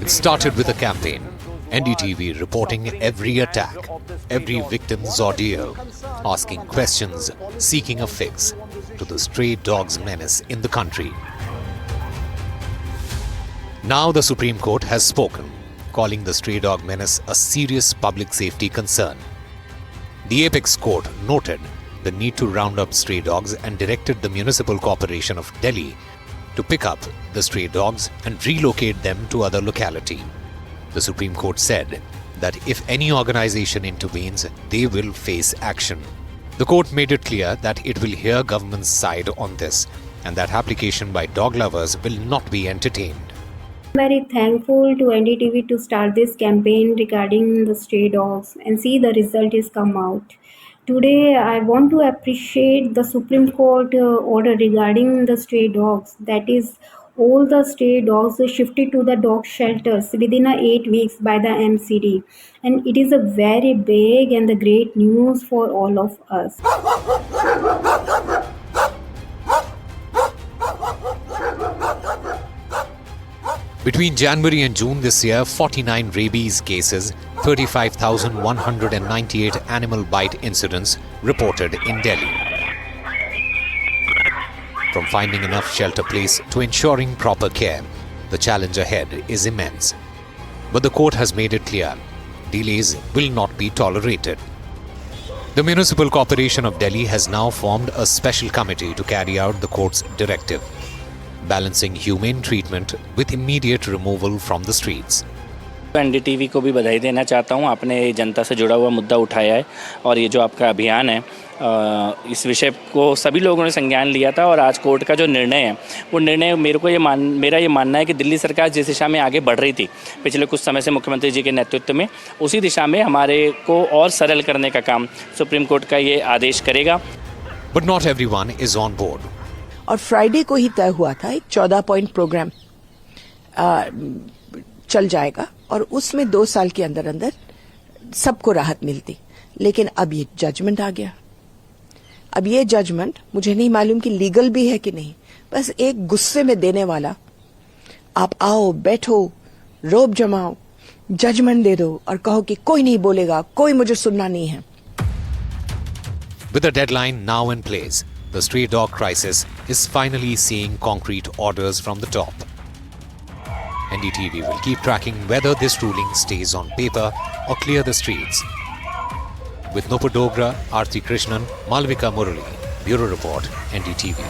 It started with a campaign, NDTV reporting every attack, every victim's ordeal, asking questions, seeking a fix to the stray dogs menace in the country. Now the Supreme Court has spoken, calling the stray dog menace a serious public safety concern. The Apex Court noted the need to round up stray dogs and directed the Municipal Corporation of Delhi to pick up the stray dogs and relocate them to other locality. The Supreme Court said that if any organization intervenes, they will face action. The court made it clear that it will hear government's side on this and that application by dog lovers will not be entertained. Very thankful to NDTV to start this campaign regarding the stray dogs and see the result is come out. Today I want to appreciate the Supreme Court order regarding the stray dogs. That is, all the stray dogs are shifted to the dog shelters within 8 weeks by the MCD, and it is a very big and the great news for all of us. Between January and June this year, 49 rabies cases, 35,198 animal bite incidents reported in Delhi. From finding enough shelter place to ensuring proper care, the challenge ahead is immense. But the court has made it clear, delays will not be tolerated. The Municipal Corporation of Delhi has now formed a special committee to carry out the court's directive, balancing humane treatment with immediate removal from the streets. NDTV को भी बधाई देना चाहता हूं, आपने जनता से जुड़ा हुआ मुद्दा उठाया है और ये जो आपका अभियान है इस विषय को सभी लोगों ने संज्ञान लिया था और आज कोर्ट का जो निर्णय है वो निर्णय मेरा ये मानना है कि दिल्ली सरकार जिस दिशा में आगे बढ़ रही थी पिछले कुछ समय से मुख्यमंत्री जी के नेतृत्व में, उसी दिशा में हमारे को और सरल करने का काम सुप्रीम कोर्ट का ये आदेश करेगा. But not everyone is on board. और फ्राइडे को ही तय हुआ था एक 14 पॉइंट प्रोग्राम चल जाएगा और उसमें 2 साल के अंदर अंदर सबको राहत मिलती. लेकिन अब ये जजमेंट आ गया. अब ये जजमेंट मुझे नहीं मालूम कि लीगल भी है कि नहीं, बस एक गुस्से में देने वाला, आप आओ बैठो रोब जमाओ जजमेंट दे दो और कहो कि कोई नहीं बोलेगा, कोई मुझे सुनना नहीं है. With the deadline now in place, the stray dog crisis is finally seeing concrete orders from the top. NDTV will keep tracking whether this ruling stays on paper or clear the streets. With Nupur Dogra, Aarti Krishnan, Malvika Murali, Bureau Report, NDTV.